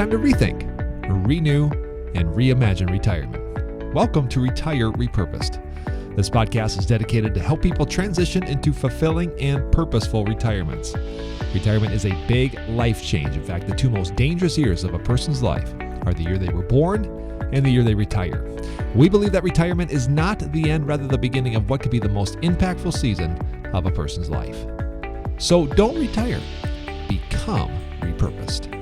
time to rethink, renew, and reimagine retirement. Welcome to Retire Repurposed. This podcast is dedicated to help people transition into fulfilling and purposeful retirements. Retirement is a big life change. In fact, the two most dangerous years of a person's life are the year they were born and the year they retire. We believe that retirement is not the end, rather the beginning of what could be the most impactful season of a person's life. So don't retire, become repurposed.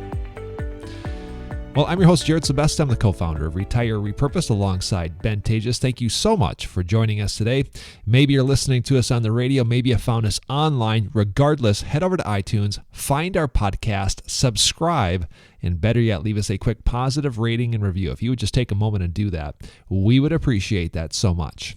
Well, I'm your host, Jared Sebest. I'm the co-founder of Retire Repurposed alongside Ben Tejas. Thank you so much for joining us today. Maybe you're listening to us on the radio. Maybe you found us online. Regardless, head over to iTunes, find our podcast, subscribe, and better yet, leave us a quick positive rating and review. If you would just take a moment and do that, we would appreciate that so much.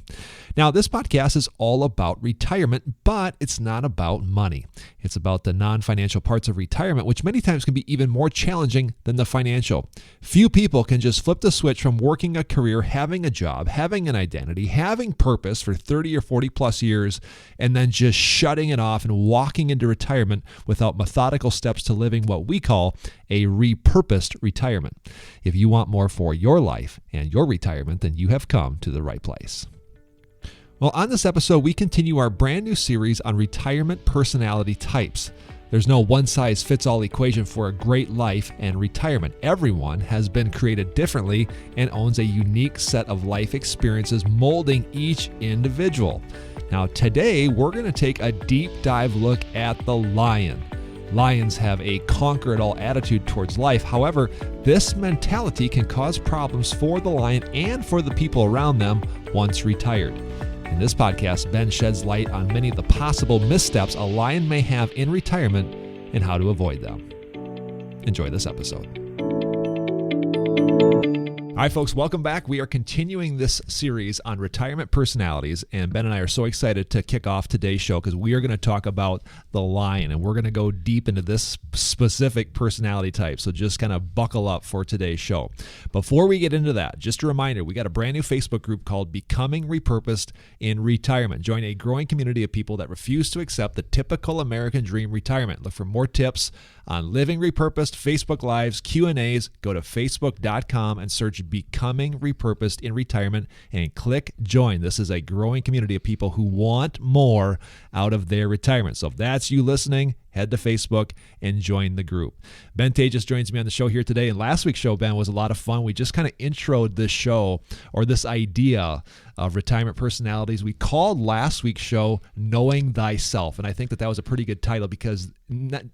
Now, this podcast is all about retirement, but it's not about money. It's about the non-financial parts of retirement, which many times can be even more challenging than the financial. Few people can just flip the switch from working a career, having a job, having an identity, having purpose for 30 or 40 plus years, and then just shutting it off and walking into retirement without methodical steps to living what we call a repurposed retirement. If you want more for your life and your retirement, then you have come to the right place. Well, on this episode, we continue our brand new series on retirement personality types. There's no one-size-fits-all equation for a great life and retirement. Everyone has been created differently and owns a unique set of life experiences molding each individual. Now, today, we're going to take a deep dive look at the lion. Lions have a conquer-it-all attitude towards life. However, this mentality can cause problems for the lion and for the people around them once retired. In this podcast, Ben sheds light on many of the possible missteps a lion may have in retirement and how to avoid them. Enjoy this episode. All right, folks, welcome back. We are continuing this series on retirement personalities, and Ben and I are so excited to kick off today's show because we are going to talk about the lion, and we're going to go deep into this specific personality type, so just kind of buckle up for today's show. Before we get into that, just a reminder, we got a brand new Facebook group called Becoming Repurposed in Retirement. Join a growing community of people that refuse to accept the typical American dream retirement. Look for more tips on living repurposed, Facebook Lives, Q&As. Go to facebook.com and search Becoming Repurposed in Retirement and click join. This is a growing community of people who want more out of their retirement. So if that's you listening, head to Facebook and join the group. Ben Tejas joins me on the show here today. And last week's show, Ben, was a lot of fun. We just kind of introed this show, or this idea of retirement personalities. We called last week's show Knowing Thyself. And I think that was a pretty good title because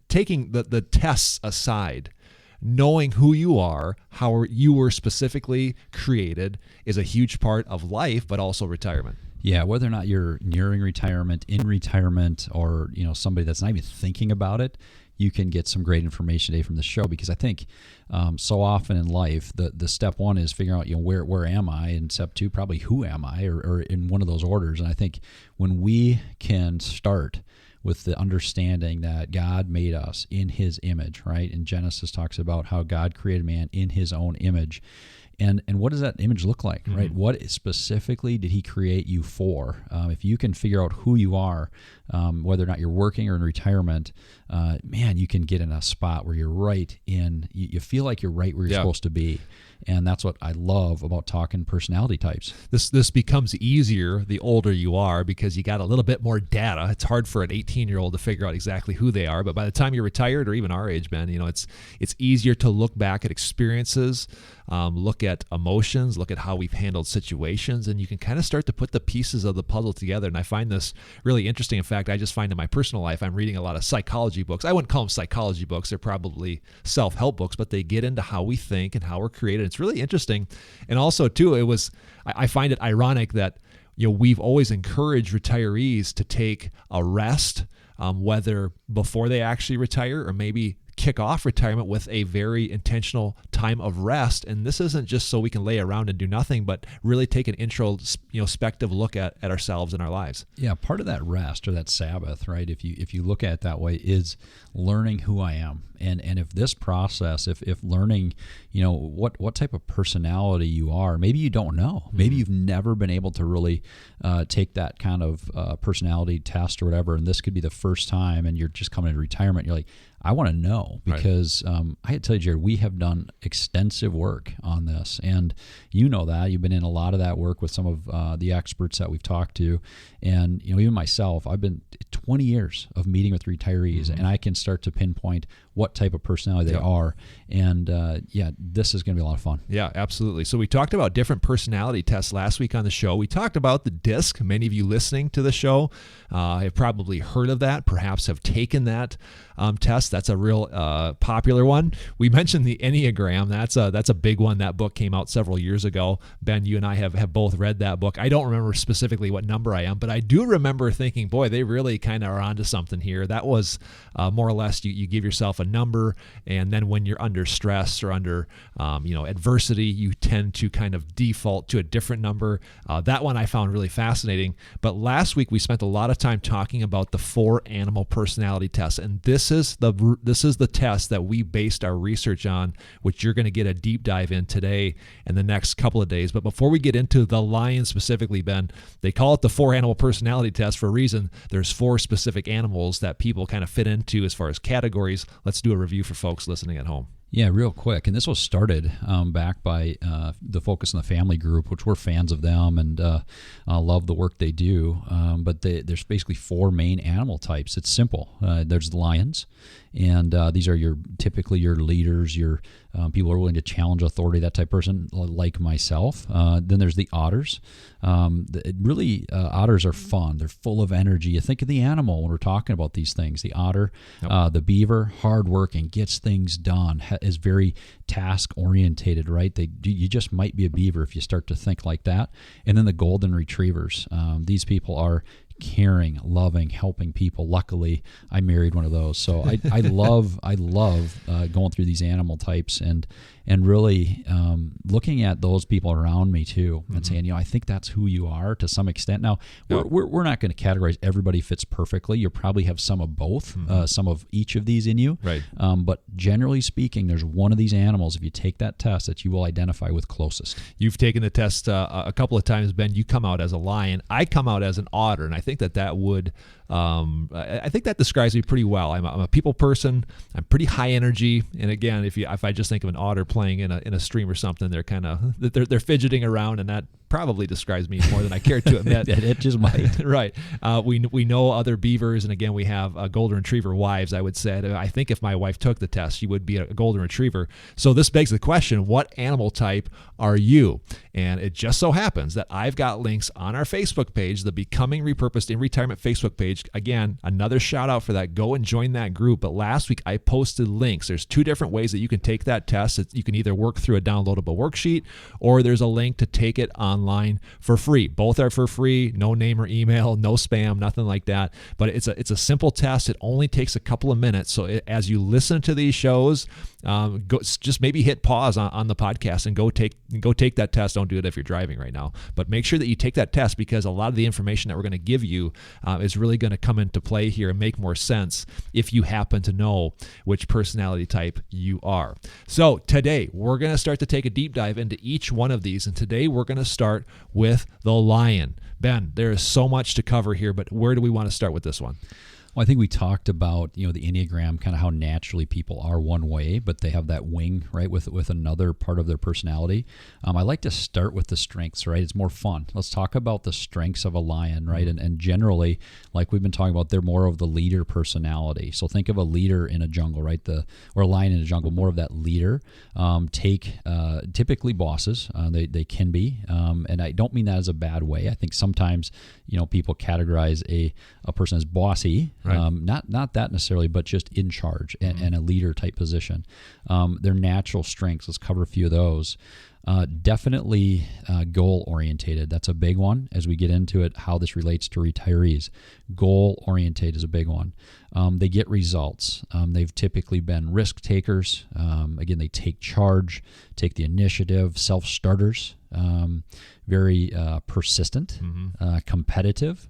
taking the tests aside, knowing who you are, how you were specifically created, is a huge part of life, but also retirement. Yeah, whether or not you're nearing retirement, in retirement, or somebody that's not even thinking about it, you can get some great information today from the show, because I think so often in life, the step one is figuring out where am I, and step two, probably who am I, or in one of those orders. And I think when we can start with the understanding that God made us in His image, right? And Genesis talks about how God created man in His own image. And what does that image look like, right? Mm-hmm. What specifically did He create you for? If you can figure out who you are, whether or not you're working or in retirement, man, you can get in a spot where you're right in, you feel like you're right where you're supposed to be. And that's what I love about talking personality types. This becomes easier the older you are because you got a little bit more data. It's hard for an 18-year-old to figure out exactly who they are, but by the time you're retired, or even our age, Ben, it's easier to look back at experiences, look at emotions, look at how we've handled situations, and you can kind of start to put the pieces of the puzzle together. And I find this really interesting. In fact, I just find in my personal life, I'm reading a lot of psychology books. I wouldn't call them psychology books. They're probably self-help books, but they get into how we think and how we're created. It's really interesting. And also, too, I find it ironic that we've always encouraged retirees to take a rest, whether before they actually retire or maybe kick off retirement with a very intentional time of rest. And this isn't just so we can lay around and do nothing, but really take an introspective look at ourselves and our lives. Yeah, part of that rest or that Sabbath, right? If you look at it that way, is learning who I am. And if this process, if learning, what type of personality you are, maybe you don't know. Maybe you've never been able to really take that kind of personality test or whatever, and this could be the first time, and you're just coming into retirement. You're like, I want to know, because I had to tell you, Jared, we have done extensive work on this, and you know that. You've been in a lot of that work with some of the experts that we've talked to, and even myself, I've been 20 years of meeting with retirees, and I can start to pinpoint what type of personality they are, and this is going to be a lot of fun. Yeah, absolutely. So we talked about different personality tests last week on the show. We talked about the DISC. Many of you listening to the show have probably heard of that, perhaps have taken that test. That's a real popular one. We mentioned the Enneagram. That's a big one. That book came out several years ago. Ben, you and I have both read that book. I don't remember specifically what number I am, but I do remember thinking, boy, they really kind of are onto something here. That was more or less you give yourself a number, and then when you're under stress or under adversity, you tend to kind of default to a different number. That one I found really fascinating. But last week we spent a lot of time talking about the 4 animal personality tests, and this is the test that we based our research on, which you're going to get a deep dive in today and the next couple of days. But before we get into the lion specifically, Ben, they call it the 4 animal personality test for a reason. There's 4 specific animals that people kind of fit into as far as categories. Let's do a review for folks listening at home. Yeah, real quick. And this was started back by the Focus on the Family group, which we're fans of them and love the work they do. But there's basically 4 main animal types. It's simple. There's the lions, and these are typically your leaders, your people who are willing to challenge authority, that type of person, like myself. Then there's the otters. Otters are fun. They're full of energy. You think of the animal when we're talking about these things. The otter, the beaver, hardworking, gets things done, is very task orientated, right? You just might be a beaver if you start to think like that. And then the golden retrievers. These people are caring, loving, helping people. Luckily, I married one of those, so I love going through these animal types and really looking at those people around me too, and saying, I think that's who you are to some extent. Now, we're not going to categorize everybody fits perfectly. You probably have some of both, some of each of these in you. Right. But generally speaking, there's one of these animals, if you take that test, that you will identify with closest. You've taken the test a couple of times, Ben. You come out as a lion. I come out as an otter, and I think that would I think that describes me pretty well. I'm a people person. I'm pretty high energy, and again, if I just think of an otter playing in a stream or something, they're kind of they're fidgeting around, and that probably describes me more than I care to admit. It just might. Right. We know other beavers, and again, we have golden retriever wives, I would say. I think if my wife took the test, she would be a golden retriever. So this begs the question, what animal type are you? And it just so happens that I've got links on our Facebook page, the Becoming Repurposed in Retirement Facebook page. Again, another shout out for that. Go and join that group. But last week I posted links. There's 2 different ways that you can take that test. You can either work through a downloadable worksheet, or there's a link to take it online for free. Both are for free. No name or email, no spam, nothing like that. But it's a simple test. It only takes a couple of minutes. So as you listen to these shows, just maybe hit pause on the podcast and go take that test. Don't do it if you're driving right now, but make sure that you take that test, because a lot of the information that we're going to give you is really going to come into play here and make more sense if you happen to know which personality type you are. So today we're going to start to take a deep dive into each one of these, and today we're going to start with the lion. Ben, there is so much to cover here, but where do we want to start with this one? Well, I think we talked about, the Enneagram, kind of how naturally people are one way, but they have that wing, right, with another part of their personality. I like to start with the strengths, right? It's more fun. Let's talk about the strengths of a lion, right? And generally, like we've been talking about, they're more of the leader personality. So think of a leader in a jungle, right? Or a lion in a jungle, more of that leader. Typically bosses, they can be, and I don't mean that as a bad way. I think sometimes, people categorize a person as bossy, Right. Not that necessarily, but just in charge and a leader type position. Their natural strengths, let's cover a few of those. Definitely goal orientated. That's a big one as we get into it, how this relates to retirees. Goal orientated is a big one. They get results. They've typically been risk takers. Again, they take charge, take the initiative, self-starters, very persistent, competitive,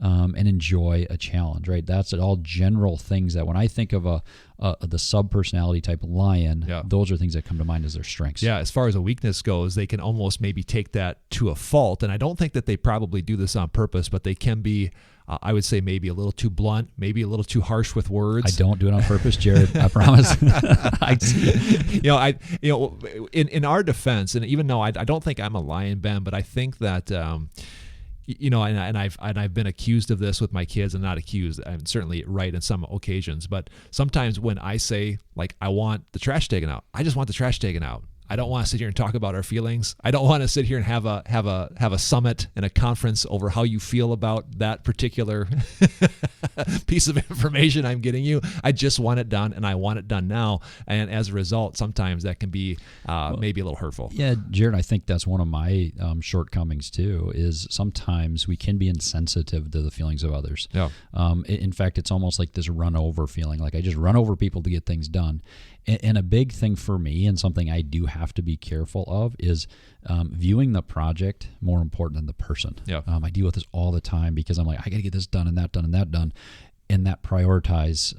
and enjoy a challenge, right? That's all general things that when I think of the sub-personality type lion, those are things that come to mind as their strengths. Yeah, as far as a weakness goes, they can almost maybe take that to a fault. And I don't think that they probably do this on purpose, but they can be, I would say, maybe a little too blunt, maybe a little too harsh with words. I don't do it on purpose, Jared. I promise. In our defense, and even though I don't think I'm a lion, Ben, but I think that and I've been accused of this with my kids, and not accused. I'm certainly right in some occasions, but sometimes when I say, like, I want the trash taken out, I just want the trash taken out. I don't want to sit here and talk about our feelings. I don't want to sit here and have a summit and a conference over how you feel about that particular piece of information I'm getting you. I just want it done, and I want it done now. And as a result, sometimes that can be maybe a little hurtful. Yeah, Jared, I think that's one of my shortcomings too, is sometimes we can be insensitive to the feelings of others. Yeah. In fact, it's almost like this run over feeling, like I just run over people to get things done. And a big thing for me, and something I do have to be careful of, is viewing the project more important than the person. Yeah. I deal with this all the time because I'm like, I got to get this done and that done and that done. And I prioritize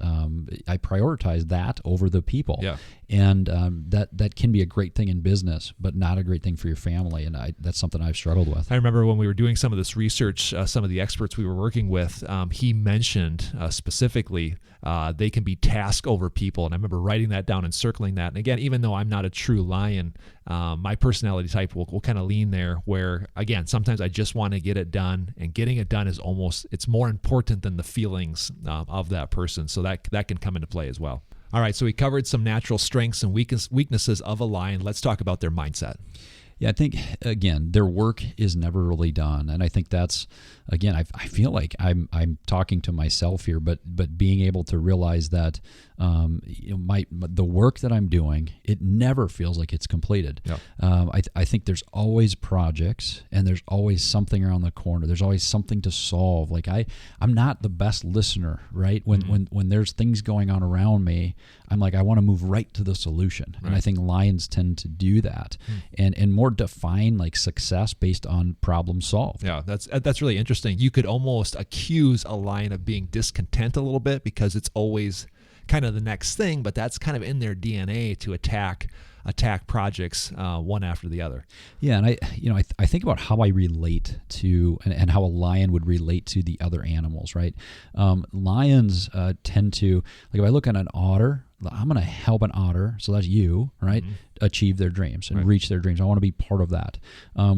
that over the people. Yeah. And that can be a great thing in business, but not a great thing for your family. And that's something I've struggled with. I remember when we were doing some of this research, some of the experts we were working with, he mentioned specifically they can be task over people. And I remember writing that down and circling that. And again, even though I'm not a true lion, my personality type will kind of lean there, where, again, sometimes I just want to get it done, and getting it done is it's more important than the feelings of that person. So that can come into play as well. All right, so we covered some natural strengths and weaknesses of a lion. Let's talk about their mindset. Yeah, I think, again, their work is never really done. And I think that's, again, I feel like I'm talking to myself here, but being able to realize that the work that I'm doing, it never feels like it's completed. Yeah. I think there's always projects, and there's always something around the corner. There's always something to solve. Like I'm not the best listener, right? When there's things going on around me, I'm like, I want to move right to the solution. Right. And I think lions tend to do that, and more define like success based on problem solved. Yeah, that's really interesting. You could almost accuse a lion of being discontent a little bit, because it's always kind of the next thing, but that's kind of in their DNA to attack projects one after the other. Yeah, and I think about how I relate to and how a lion would relate to the other animals, right? Lions tend to, like, if I look at an otter, I'm going to help an otter, so that's you, right? Mm-hmm. Achieve their dreams and reach their dreams. I want to be part of that.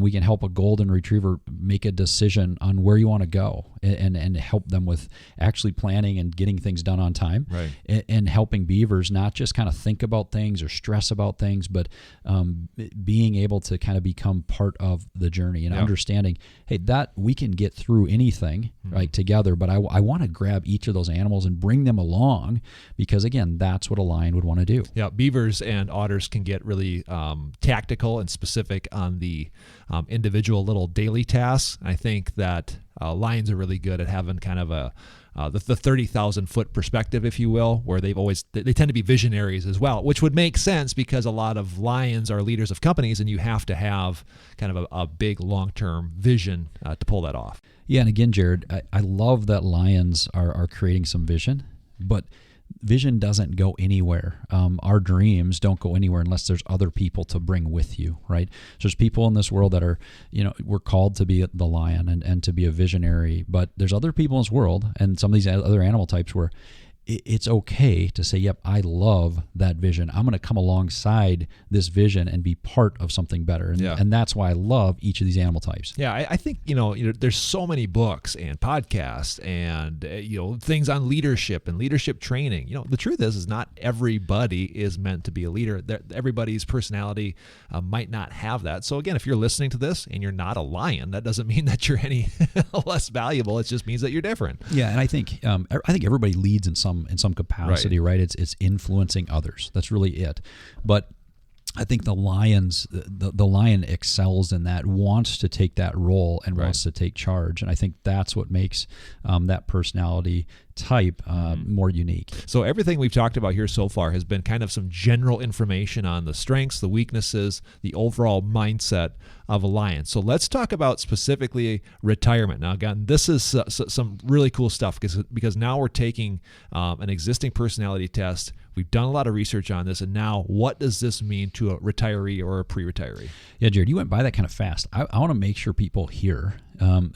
We can help a golden retriever make a decision on where you want to go, and help them with actually planning and getting things done on time. Right. And helping beavers not just kind of think about things or stress about things, but being able to kind of become part of the journey and understanding, hey, that we can get through anything right together, but I want to grab each of those animals and bring them along, because again, that's what a lion would want to do. Yeah, beavers and otters can get really tactical and specific on the individual little daily tasks. I think that lions are really good at having kind of the 30,000 foot perspective, if you will, where they tend to be visionaries as well, which would make sense because a lot of lions are leaders of companies, and you have to have kind of a big long-term vision to pull that off. Yeah, and again, Jared, I love that lions are creating some vision, but vision doesn't go anywhere. Our dreams don't go anywhere unless there's other people to bring with you, right? So there's people in this world that are, we're called to be the lion and to be a visionary, but there's other people in this world and some of these other animal types where it's okay to say, yep, I love that vision. I'm going to come alongside this vision and be part of something better. And that's why I love each of these animal types. Yeah, I think, there's so many books and podcasts and, things on leadership and leadership training. The truth is not everybody is meant to be a leader. Everybody's personality might not have that. So again, if you're listening to this and you're not a lion, that doesn't mean that you're any less valuable. It just means that you're different. Yeah, and I think everybody leads in some capacity, right? It's influencing others. That's really it. But I think the lion excels in that, wants to take that role and wants to take charge. And I think that's what makes that personality type more unique. So everything we've talked about here so far has been kind of some general information on the strengths, the weaknesses, the overall mindset of a lion. So let's talk about specifically retirement. Now, again, this is some really cool stuff because now we're taking an existing personality test. We've done a lot of research on this, and now what does this mean to a retiree or a pre-retiree? Yeah, Jared, you went by that kind of fast. I want to make sure people hear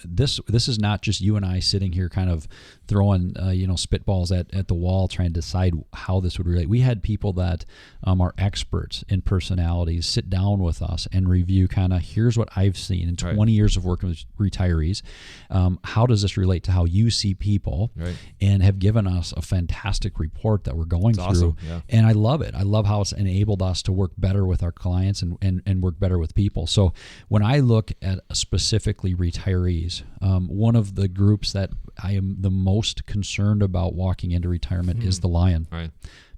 this is not just you and I sitting here kind of throwing spitballs at the wall trying to decide how this would relate. We had people that are experts in personalities sit down with us and review kind of, here's what I've seen in 20 years of working with retirees. How does this relate to how you see people? And have given us a fantastic report that we're going through. Awesome. Yeah. And I love it. I love how it's enabled us to work better with our clients and work better with people. So when I look at specifically retirees, one of the groups that I am the most concerned about walking into retirement is the lion.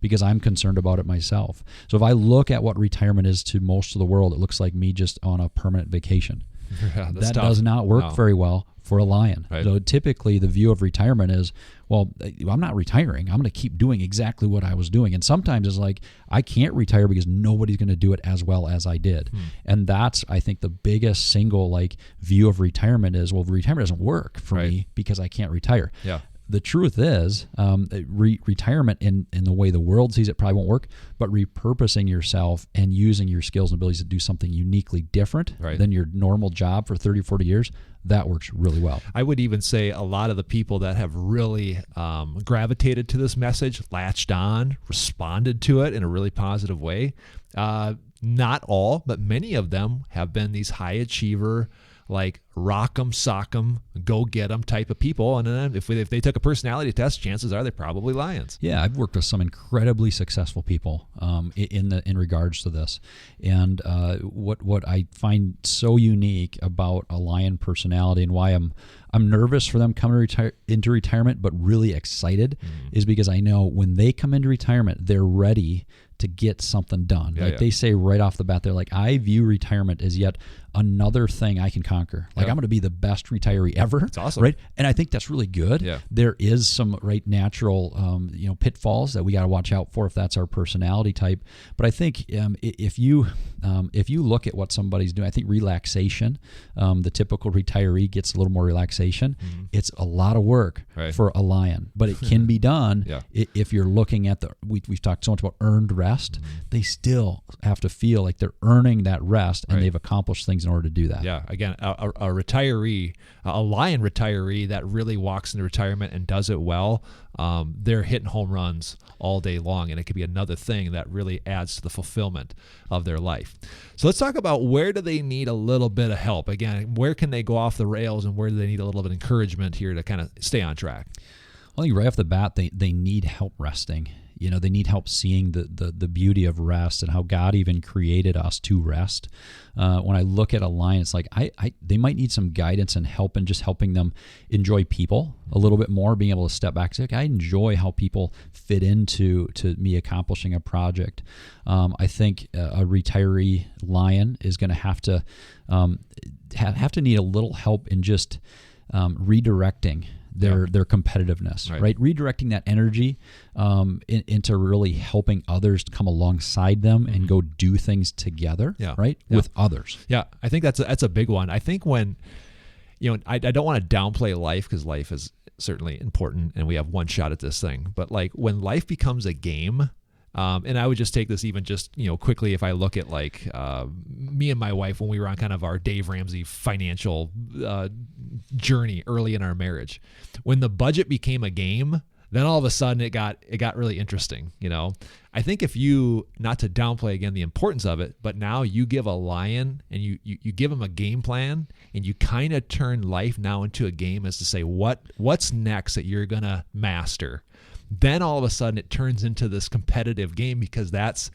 Because I'm concerned about it myself. So if I look at what retirement is to most of the world, it looks like me just on a permanent vacation. That tough. Does not work very well for a lion. So typically the view of retirement is, well, I'm not retiring. I'm going to keep doing exactly what I was doing. And sometimes it's like, I can't retire because nobody's going to do it as well as I did. And that's, I think, the biggest single view of retirement is, well, retirement doesn't work for me because I can't retire. The truth is, retirement in the way the world sees it probably won't work, but repurposing yourself and using your skills and abilities to do something uniquely different than your normal job for 30, 40 years, that works really well. I would even say a lot of the people that have really gravitated to this message, latched on, responded to it in a really positive way. Not all, but many of them have been these high achiever, rock 'em, sock 'em, go get 'em type of people. And then if they took a personality test, chances are they're probably lions. Yeah, I've worked with some incredibly successful people in regards to this. And what I find so unique about a lion personality and why I'm nervous for them coming into retirement, but really excited is because I know when they come into retirement, they're ready to get something done. They say right off the bat, they're like, I view retirement as yet another thing I can conquer. I'm going to be the best retiree ever. That's awesome. Right? And I think that's really good. There is some natural pitfalls that we got to watch out for if that's our personality type. But I think if you look at what somebody's doing, I think relaxation, the typical retiree gets a little more relaxation. It's a lot of work for a lion, but it can be done if you're looking at we've talked so much about earned rest. They still have to feel like they're earning that rest and they've accomplished things in order to do that. Yeah. Again, a retiree, a lion retiree that really walks into retirement and does it well, they're hitting home runs all day long, and it could be another thing that really adds to the fulfillment of their life. So let's talk about where do they need a little bit of help. Again, where can they go off the rails and where do they need a little bit of encouragement here to kind of stay on track? Well, I think right off the bat, they need help resting. They need help seeing the beauty of rest and how God even created us to rest. When I look at a lion, it's like they might need some guidance and help in just helping them enjoy people a little bit more, being able to step back. I enjoy how people fit into me accomplishing a project. I think a retiree lion is going to have to need a little help in just redirecting their competitiveness, right? Redirecting that energy into really helping others to come alongside them and go do things together, with others. Yeah, I think that's a big one. I think when, I don't want to downplay life because life is certainly important and we have one shot at this thing. But when life becomes a game, and I would just take this even just, quickly if I look at me and my wife when we were on kind of our Dave Ramsey financial journey early in our marriage. When the budget became a game, Then all of a sudden it got really interesting. I think if you, not to downplay again the importance of it, but now you give a lion and you give him a game plan, and you kind of turn life now into a game as to say what's next that you're gonna master. Then all of a sudden it turns into this competitive game, because that's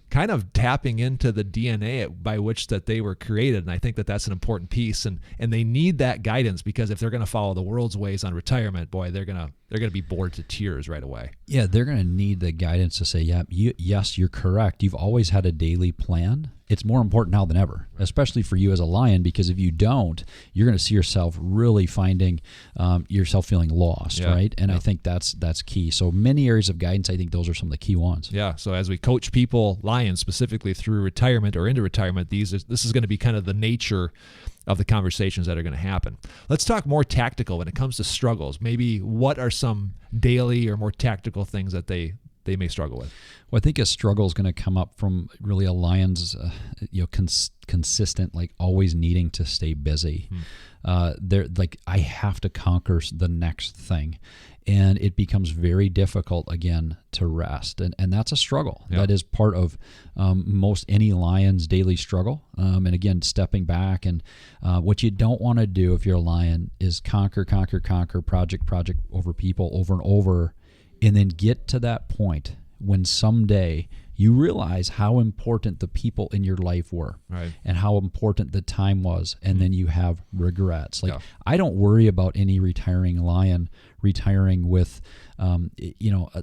kind of tapping into the DNA by which that they were created. And I think that that's an important piece, and they need that guidance, because if they're going to follow the world's ways on retirement, boy, they're going to be bored to tears right away. Yeah, they're going to need the guidance to say, yes, you're correct. You've always had a daily plan. It's more important now than ever, especially for you as a lion, because if you don't, you're going to see yourself really finding yourself feeling lost, right? And I think that's key. So many areas of guidance, I think those are some of the key ones. Yeah. So as we coach people, lions specifically, through retirement or into retirement, this is going to be kind of the nature of the conversations that are going to happen. Let's talk more tactical when it comes to struggles. Maybe what are some daily or more tactical things that they may struggle with? Well, I think a struggle is going to come up from really a lion's consistent, like always needing to stay busy. They're like, I have to conquer the next thing. And it becomes very difficult again to rest. And that's a struggle. That is part of most any lion's daily struggle. And again, stepping back, and what you don't want to do if you're a lion is conquer, project over people over and over, and then get to that point when someday you realize how important the people in your life were, right, and how important the time was, and then you have regrets. Like, I don't worry about any retiring lion retiring with,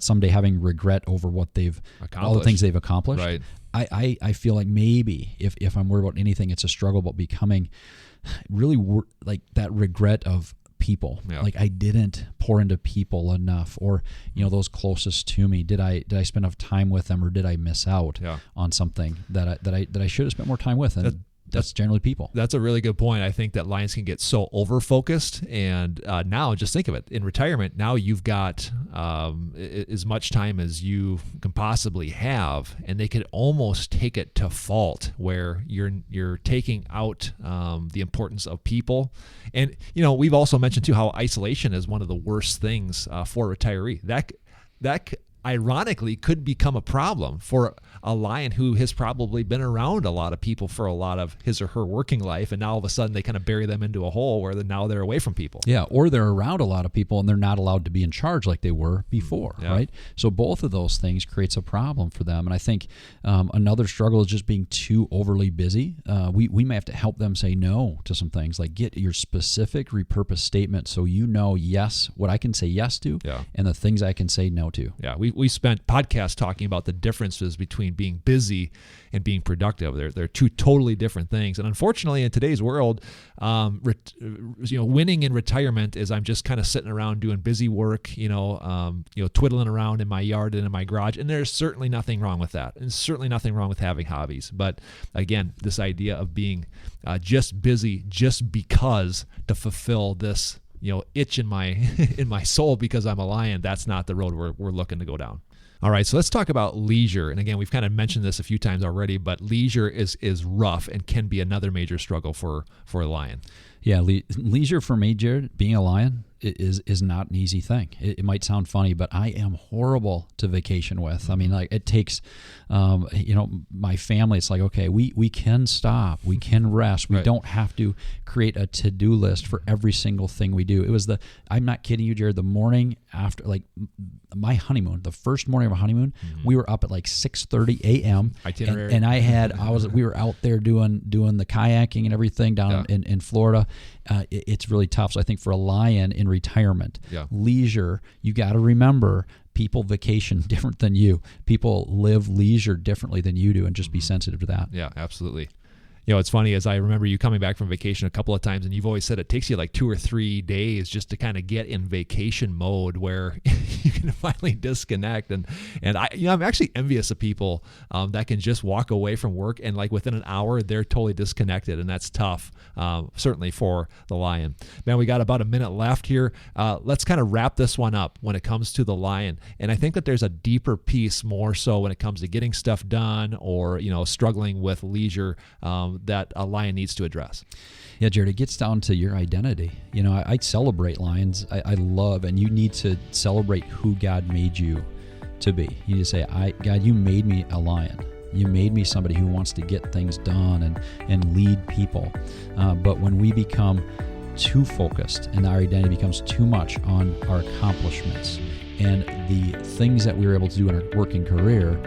someday having regret over what they've all the things they've accomplished. Right. I feel like maybe if I'm worried about anything, it's a struggle about becoming really like that regret of people. Like, I didn't pour into people enough, or those closest to me. Did I spend enough time with them, or did I miss out on something that I should have spent more time with? And that's generally people. That's a really good point. I think that lions can get so over-focused, and now just think of it. In retirement, now you've got as much time as you can possibly have, and they could almost take it to fault, where you're taking out the importance of people. And we've also mentioned too how isolation is one of the worst things for a retiree. That ironically could become a problem for a lion who has probably been around a lot of people for a lot of his or her working life, and now all of a sudden they kind of bury them into a hole where now they're away from people. Yeah, or they're around a lot of people and they're not allowed to be in charge like they were before, right? So both of those things creates a problem for them. And I think another struggle is just being too overly busy. We may have to help them say no to some things, like get your specific repurposed statement so yes, what I can say yes to, and the things I can say no to. Yeah, we spent podcasts talking about the differences between being busy and being productive. They're two totally different things. And unfortunately, in today's world, winning in retirement is I'm just kind of sitting around doing busy work, twiddling around in my yard and in my garage. And there's certainly nothing wrong with that. And certainly nothing wrong with having hobbies. But again, this idea of being just busy just because to fulfill this itch in my soul because I'm a lion, that's not the road we're looking to go down. All right, so let's talk about leisure. And again, we've kind of mentioned this a few times already, but leisure is rough and can be another major struggle for a lion. Yeah, leisure for me, Jared, being a lion is not an easy thing. It might sound funny, but I am horrible to vacation with. I mean, like, it takes, my family. It's like, okay, we can stop, we can rest. We don't have to create a to-do list for every single thing we do. It was I'm not kidding you, Jared, the morning after, like, my honeymoon, the first morning of our honeymoon, we were up at like 6:30 a.m. Itinerary. And we were out there doing the kayaking and everything down in Florida. It's really tough. So I think for a lion in retirement, leisure, you got to remember, people vacation different than you. People live leisure differently than you do, and just be sensitive to that. Yeah, absolutely. It's funny, as I remember you coming back from vacation a couple of times, and you've always said it takes you like 2 or 3 days just to kind of get in vacation mode where you can finally disconnect. And I'm actually envious of people that can just walk away from work and like within an hour they're totally disconnected, and that's tough, certainly for the lion. Man, we got about a minute left here. Let's kind of wrap this one up when it comes to the lion. And I think that there's a deeper piece more so when it comes to getting stuff done or struggling with leisure that a lion needs to address. Yeah, Jared, it gets down to your identity. I celebrate lions. I love, and you need to celebrate who God made you to be. You need to say, God, you made me a lion. You made me somebody who wants to get things done and lead people. But when we become too focused and our identity becomes too much on our accomplishments and the things that we were able to do in our working career,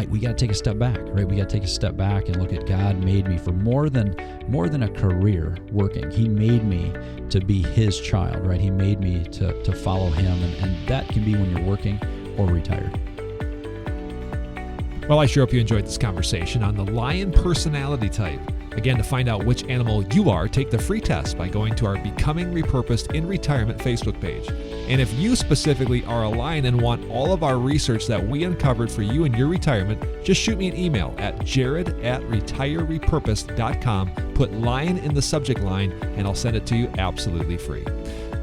we got to take a step back, right? We got to take a step back and look at God made me for more than a career working. He made me to be His child, right? He made me to follow Him, and that can be when you're working or retired. Well, I sure hope you enjoyed this conversation on the lion personality type. Again, to find out which animal you are, take the free test by going to our Becoming Repurposed in Retirement Facebook page. And if you specifically are a lion and want all of our research that we uncovered for you in your retirement, just shoot me an email at jared@retirerepurposed.com. Put lion in the subject line, and I'll send it to you absolutely free.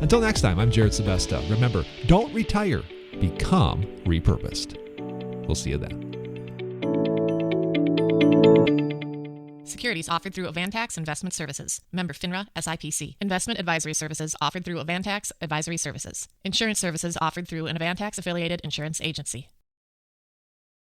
Until next time, I'm Jared Sebesta. Remember, don't retire, become repurposed. We'll see you then. Securities offered through Avantax Investment Services. Member FINRA SIPC. Investment advisory services offered through Avantax Advisory Services. Insurance services offered through an Avantax affiliated insurance agency.